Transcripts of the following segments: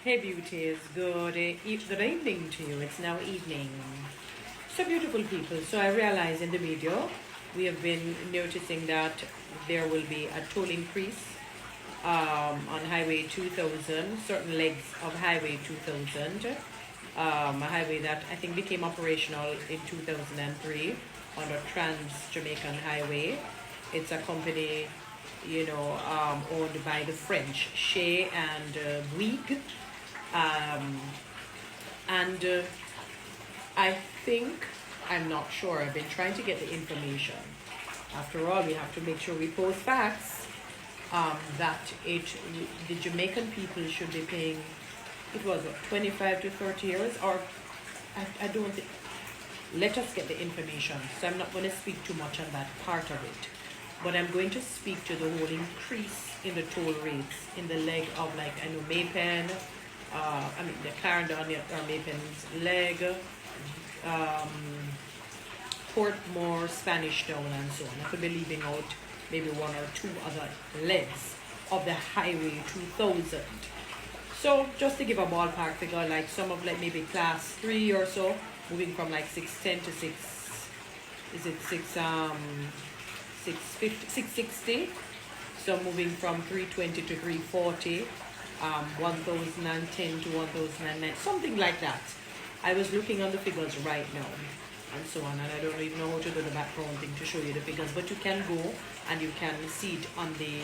Hey beauties, good evening to you. It's now evening. So beautiful people. So I realize in the video we have been noticing that there will be a toll increase on Highway 2000, certain legs of Highway 2000, a highway that I think became operational in 2003 on the Trans-Jamaican Highway. It's a company, owned by the French, Shea and Bouygues. Um, and I think, I'm not sure, I've been trying to get the information. After all, we have to make sure we post facts that the Jamaican people should be paying, it was what, 25 to 30 years, or I don't think, let us get the information. So I'm not going to speak too much on that part of it. But I'm going to speak to the whole increase in the toll rates in the leg of, like, I know Maypen, the Clarendon or Maypen's leg, Portmore, Spanish Town, and so on. I could be leaving out maybe one or two other legs of the Highway 2000. So just to give a ballpark figure, like some of like maybe class 3 or so, moving from like 610 to 660. So moving from 320 to 340, 1010 to 1009, something like that. I was looking on the figures right now and so on, and I don't even know how to do the background thing to show you the figures, but you can go and you can see it on the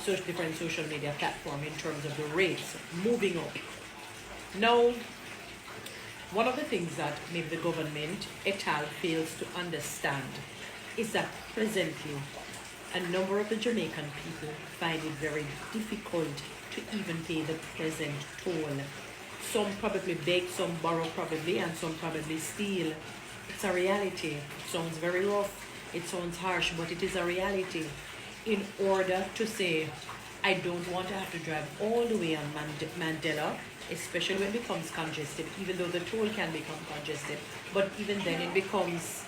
different social media platform in terms of the rates moving up. Now, one of the things that maybe the government et al. Fails to understand is that presently a number of the Jamaican people find it very difficult to even pay the present toll. Some probably beg, some borrow probably, and some probably steal. It's a reality. It sounds very rough, it sounds harsh, but it is a reality. In order to say, I don't want to have to drive all the way on Mandela, especially when it becomes congested, even though the toll can become congested, but even then it becomes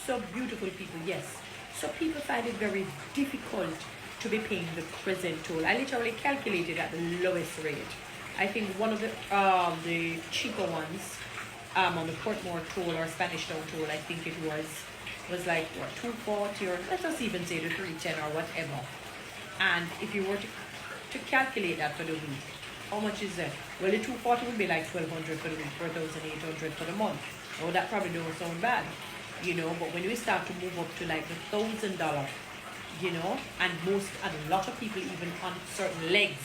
so beautiful people, yes. So people find it very difficult to be paying the present toll. I literally calculated at the lowest rate. I think one of the cheaper ones on the Portmore toll or Spanish Town toll, I think it was like what, 240, or let us even say the 310 or whatever. And if you were to calculate that for the week, how much is that? Well, the 240 would be like 1,200 for the week, 4,800 for the month. Oh, that probably don't sound bad, but when we start to move up to like the $1,000, and a lot of people even on certain legs,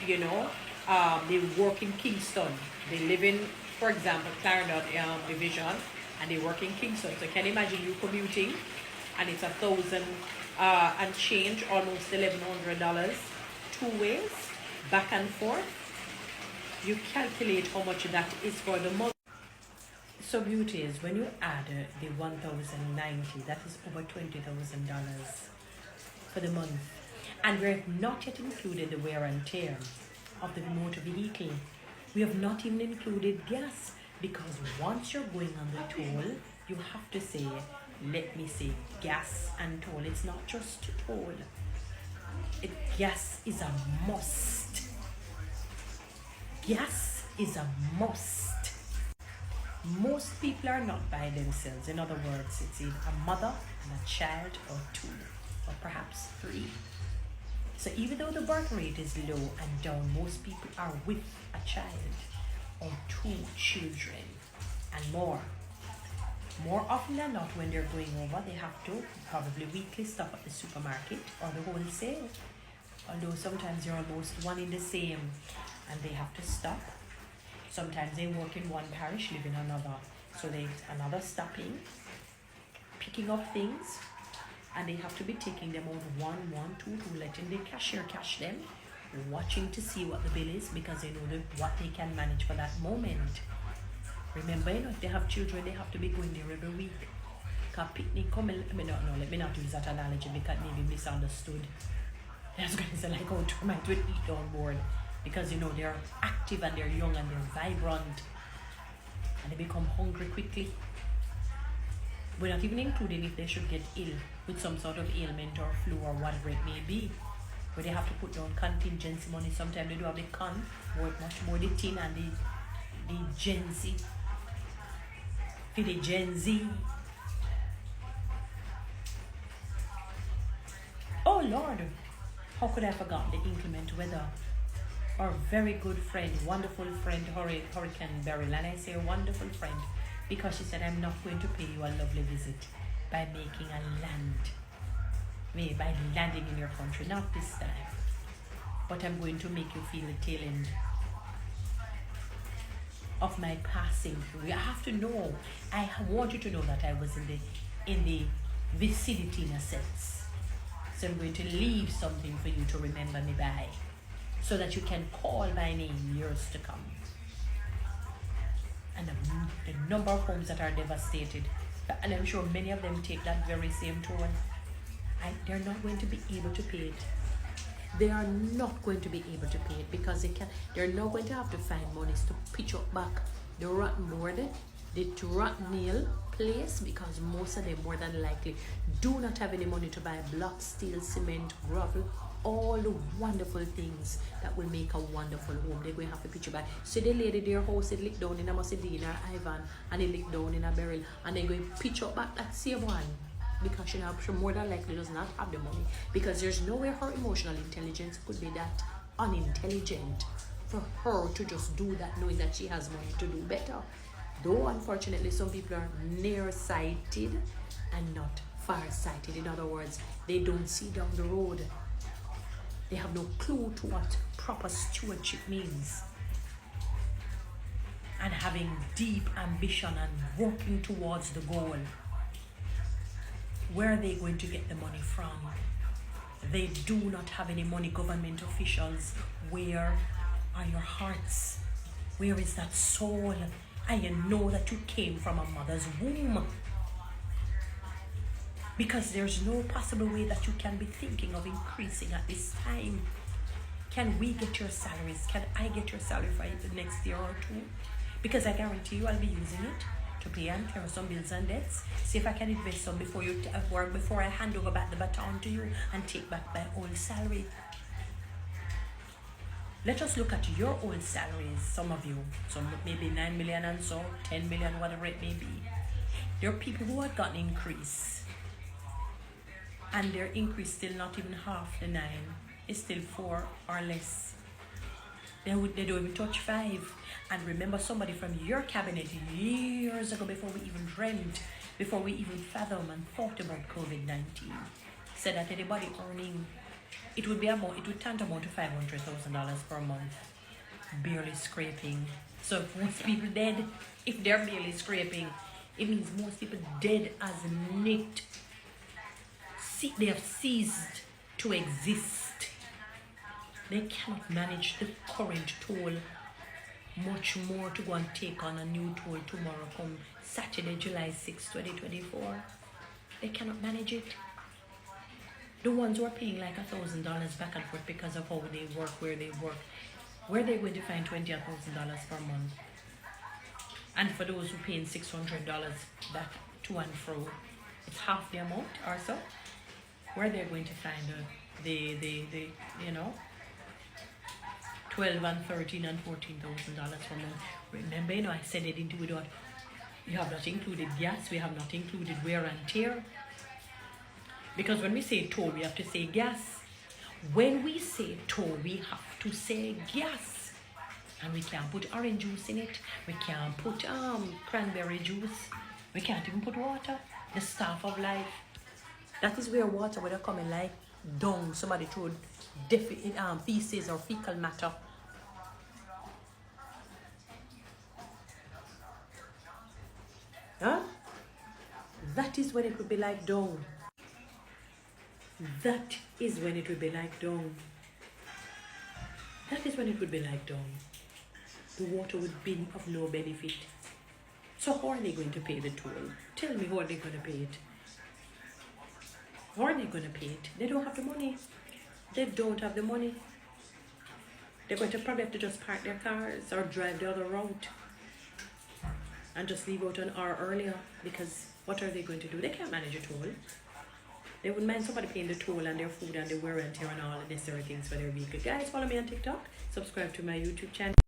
they work in Kingston. They live in, for example, Clarendon division, and they work in Kingston. So can you imagine you commuting, and it's 1,000 and change, almost $1,100 two ways, back and forth. You calculate how much that is for the month. So beauties, when you add the 1,090, that is over $20,000 for the month. And we have not yet included the wear and tear of the motor vehicle. We have not even included gas, because once you're going on the toll, you have to say, let me say, gas and toll. It's not just toll. Gas is a must. Gas is a must. Most people are not by themselves. In other words, it's either a mother and a child, or two, or perhaps three. So even though the birth rate is low and down, most people are with a child or two children and more. More often than not, when they're going over, they have to probably weekly stop at the supermarket or the wholesale. Although sometimes they're almost one in the same and they have to stop. Sometimes they work in one parish, live in another. So they another stopping, picking up things, and they have to be taking them out one, two, letting the cashier cash them, watching to see what the bill is, because they know what they can manage for that moment. Remember, if they have children, they have to be going there every week. Because picnic, let me not use that analogy because it may be misunderstood. I was going to say, like, how termites would eat on board. Because, they're active and they're young and they're vibrant. And they become hungry quickly. We're not even including if they should get ill with some sort of ailment or flu or whatever it may be. where they have to put down contingency money. Sometimes they do have the con, worth much more the tin and the Gen Z. For the Gen Z. Oh Lord, how could I forget the inclement weather? Our very good friend, wonderful friend, Hurricane Beryl. And I say a wonderful friend because she said, I'm not going to pay you a lovely visit by making a land, by landing in your country, not this time. But I'm going to make you feel the tail end of my passing through. You have to know, I want you to know that I was in the vicinity in a sense. So I'm going to leave something for you to remember me by, so that you can call my name years to come. And the number of homes that are devastated, and I'm sure many of them take that very same toll. They're not going to be able to pay it. They are not going to be able to pay it because they're not going to have to find monies to pitch up back the rotten board, the rotten nail place, because most of them more than likely do not have any money to buy block, steel, cement, gravel, all the wonderful things that will make a wonderful home. They're going to have to pitch back. So the lady, their house, it licked down in a Macedonia or Ivan, and it licked down in a Beryl, and they're going to pitch up back that same one. Because she more than likely does not have the money, because there's nowhere her emotional intelligence could be that unintelligent for her to just do that knowing that she has money to do better. Though unfortunately some people are nearsighted and not farsighted. In other words, they don't see down the road. They have no clue to what proper stewardship means. And having deep ambition and working towards the goal. Where are they going to get the money from? They do not have any money. Government officials, where are your hearts? Where is that soul? And you know that you came from a mother's womb. Because there's no possible way that you can be thinking of increasing at this time. Can we get your salaries? Can I get your salary for the next year or two? Because I guarantee you I'll be using it to pay and clear some bills and debts. See if I can invest some before you work, before I hand over back the baton to you and take back my old salary. Let us look at your old salaries, some of you. Some maybe 9 million and so, 10 million, whatever it may be. There are people who have gotten increase. And their increase still not even half the 9. It's still 4 or less. They don't even touch 5. And remember, somebody from your cabinet years ago, before we even dreamt, before we even fathomed and thought about COVID-19, said that anybody earning, it would tantamount to $500,000 per month, barely scraping. So if most people dead, if they're barely scraping, it means most people dead as knit. They have ceased to exist. They cannot manage the current toll, much more to go and take on a new toll tomorrow come Saturday, July 6, 2024. They cannot manage it. The ones who are paying like $1,000 back and forth because of how they work, where are they going to find $20,000 per month? And for those who paying $600 back to and fro, it's half the amount or so. Where they're going to find the $12,000 and $13,000 and $14,000 per month. Remember, I said it into without. You have not included gas. We have not included wear and tear. Because when we say toll, we have to say gas. When we say toll, we have to say gas. And we can't put orange juice in it. We can't put cranberry juice. We can't even put water. The staff of life. That is where water would have come in like dung. Somebody threw feces or fecal matter. Huh? That is when it would be like dung. That is when it would be like dung. That is when it would be like dung. The water would be of no benefit. So how are they going to pay the toll? Tell me, how are they going to pay it? How are they going to pay it? They don't have the money. They don't have the money. They're going to probably have to just park their cars or drive the other route and just leave out an hour earlier, because what are they going to do? They can't manage it all. they wouldn't mind somebody paying the toll and their food and their wear and tear and all the necessary things for their vehicle. Guys, follow me on TikTok, subscribe to my YouTube channel.